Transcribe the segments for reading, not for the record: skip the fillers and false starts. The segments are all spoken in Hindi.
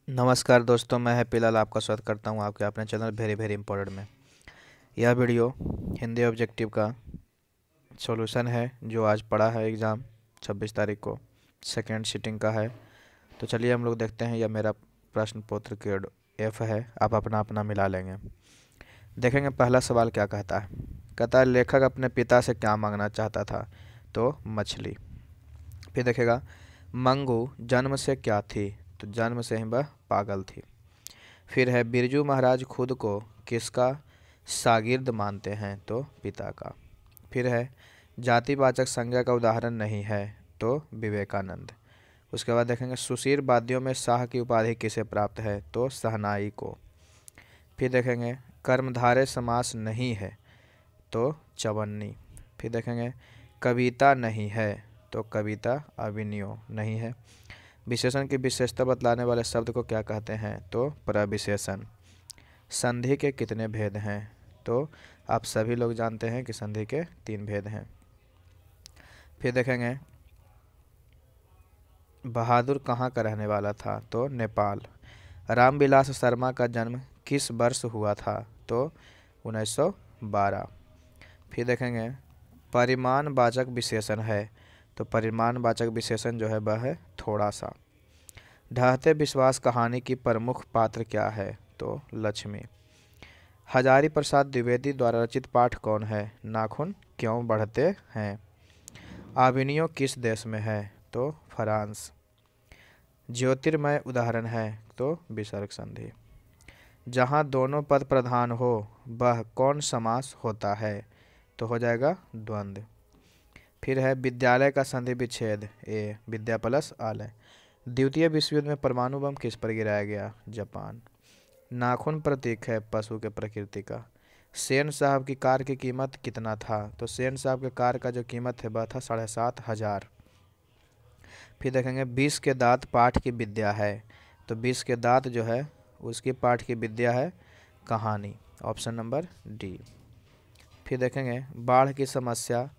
नमस्कार दोस्तों, मैं हैप्पी लाल आपका स्वागत करता हूं आपके अपने चैनल वेरी वेरी इंपॉर्टेंट में। यह वीडियो हिंदी ऑब्जेक्टिव का सॉल्यूशन है जो आज पढ़ा है एग्ज़ाम 26 तारीख को, सेकेंड सिटिंग का है। तो चलिए हम लोग देखते हैं। यह मेरा प्रश्न पत्र कोड F है, आप अपना अपना मिला लेंगे। देखेंगे पहला सवाल क्या कहता है। कहता है लेखक अपने पिता से क्या मांगना चाहता था, तो मछली। फिर देखेगा मंगू जन्म से क्या थी, तो जन्म से ही वह पागल थी। फिर है बिरजू महाराज खुद को किसका शागिर्द मानते हैं, तो पिता का। फिर है जातिवाचक संज्ञा का उदाहरण नहीं है, तो विवेकानंद। उसके बाद देखेंगे सुशीर वाद्यों में शाह की उपाधि किसे प्राप्त है, तो शहनाई को। फिर देखेंगे कर्मधारय समास नहीं है, तो चवन्नी। फिर देखेंगे कविता नहीं है, तो कविता अभिनयो नहीं है। विशेषण की विशेषता बतलाने वाले शब्द को क्या कहते हैं, तो प्रविशेषण। संधि के कितने भेद हैं, तो आप सभी लोग जानते हैं कि संधि के 3 भेद हैं। फिर देखेंगे बहादुर कहाँ का रहने वाला था, तो नेपाल। रामविलास शर्मा का जन्म किस वर्ष हुआ था, तो 1912। फिर देखेंगे परिमाणवाचक विशेषण है, तो परिमाणवाचक विशेषण जो है वह है थोड़ा सा। ढहते विश्वास कहानी की प्रमुख पात्र क्या है, तो लक्ष्मी। हजारी प्रसाद द्विवेदी द्वारा रचित पाठ कौन है, नाखून क्यों बढ़ते हैं। आविनियो किस देश में है, तो फ्रांस। ज्योतिर्मय उदाहरण है, तो विसर्ग संधि। जहाँ दोनों पद प्रधान हो वह कौन समास होता है, तो हो जाएगा द्वंद्व। फिर है विद्यालय का संधि विच्छेद ए विद्या प्लस आलय। द्वितीय विश्व युद्ध में परमाणु बम किस पर गिराया गया, जापान। नाखून प्रतीक है पशु के प्रकृति का। सेन साहब की कार की कीमत कितना था, तो सेन साहब के कार का जो कीमत है वह था 7,500। फिर देखेंगे 20 के दांत पाठ की विद्या है, तो 20 के दांत जो है उसकी पाठ की विद्या है कहानी, ऑप्शन नंबर डी। फिर देखेंगे बाढ़ की समस्या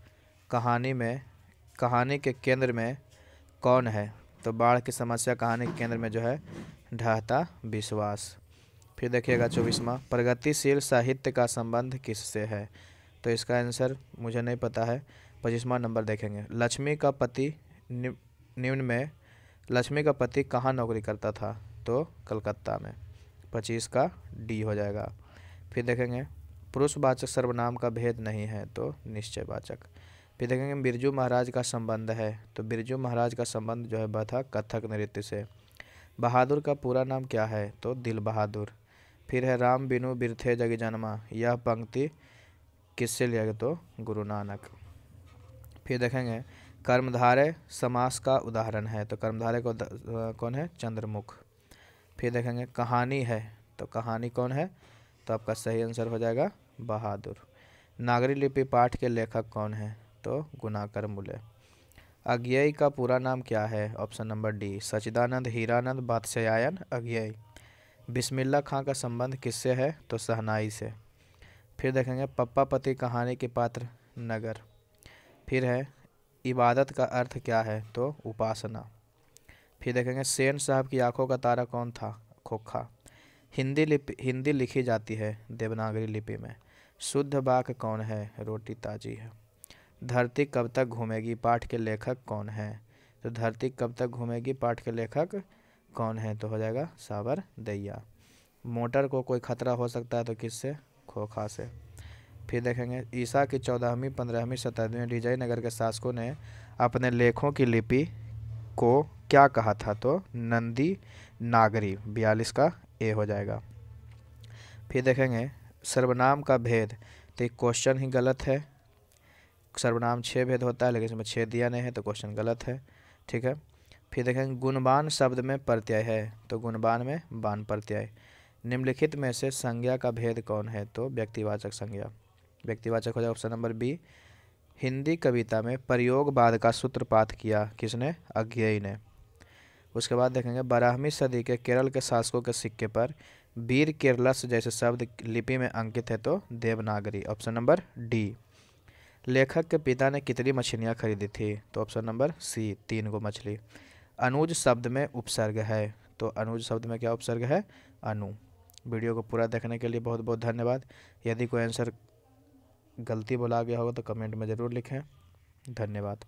कहानी के केंद्र में कौन है, तो बाढ़ की समस्या कहानी के केंद्र में जो है ढहता विश्वास। फिर देखिएगा 24वां प्रगतिशील साहित्य का संबंध किससे है, तो इसका आंसर मुझे नहीं पता है। 25वां नंबर देखेंगे लक्ष्मी का पति कहाँ नौकरी करता था, तो कलकत्ता में। 25 का डी हो जाएगा। फिर देखेंगे पुरुषवाचक सर्वनाम का भेद नहीं है, तो निश्चयवाचक। फिर देखेंगे बिरजू महाराज का संबंध है, तो बिरजू महाराज का संबंध जो है वह था कथक नृत्य से। बहादुर का पूरा नाम क्या है, तो दिल बहादुर। फिर है राम बिनु बिरथे जग जन्मा, यह पंक्ति किससे लिया गया, तो गुरु नानक। फिर देखेंगे कर्मधारय समास का उदाहरण है, तो कर्मधारय को कौन है, चंद्रमुख। फिर देखेंगे कहानी है, तो कहानी कौन है, तो आपका सही आंसर हो जाएगा बहादुर। नागरी लिपि पाठ के लेखक कौन है, तो गुणाकर मूले। अज्ञेय का पूरा नाम क्या है, option number D Sachidanand Hiranand Vatsyayan Agyeya. Bismillah Khan का संबंध किससे है, तो शहनाई से। फिर देखेंगे पप्पा पति कहानी के पात्र नगर। फिर है इबादत का अर्थ क्या है, तो उपासना। फिर देखेंगे सेन साहब की आंखों का तारा कौन था, खोखा। हिंदी लिखी जाती है देवनागरी लिपि में। शुद्ध वाक्य कौन है, रोटी ताजी है। धरती कब तक घूमेगी पाठ के लेखक कौन है, तो धरती कब तक घूमेगी पाठ के लेखक कौन है, तो हो जाएगा साबर दैया। मोटर को कोई खतरा हो सकता है, तो किससे, खोखा से। फिर देखेंगे ईसा की 14वीं 15वीं शताब्दी में विजयनगर के शासकों ने अपने लेखों की लिपि को क्या कहा था, तो नंदी नागरी। 42 का ए हो जाएगा। फिर देखेंगे सर्वनाम का भेद, तो क्वेश्चन ही गलत है। सर्वनाम 6 भेद होता है, लेकिन इसमें 6 दिया नहीं है, तो क्वेश्चन गलत है। ठीक है। फिर देखेंगे गुणवान शब्द में प्रत्यय है, तो गुणवान में बान प्रत्यय। निम्नलिखित में से संज्ञा का भेद कौन है, तो व्यक्तिवाचक संज्ञा। व्यक्तिवाचक हो जाए ऑप्शन नंबर बी। हिंदी कविता में प्रयोगवाद का सूत्रपात किया किसने, अज्ञेय ने। उसके बाद देखेंगे 12वीं सदी के केरल के शासकों के सिक्के पर वीर केरलस जैसे शब्द लिपि में अंकित है, तो देवनागरी, ऑप्शन नंबर डी। लेखक के पिता ने कितनी मछलियाँ खरीदी थी, तो ऑप्शन नंबर सी 3 गो मछली। अनुज शब्द में उपसर्ग है, तो अनुज शब्द में क्या उपसर्ग है? अनु। वीडियो को पूरा देखने के लिए बहुत बहुत धन्यवाद। यदि कोई आंसर गलती बोला गया होगा तो कमेंट में ज़रूर लिखें। धन्यवाद।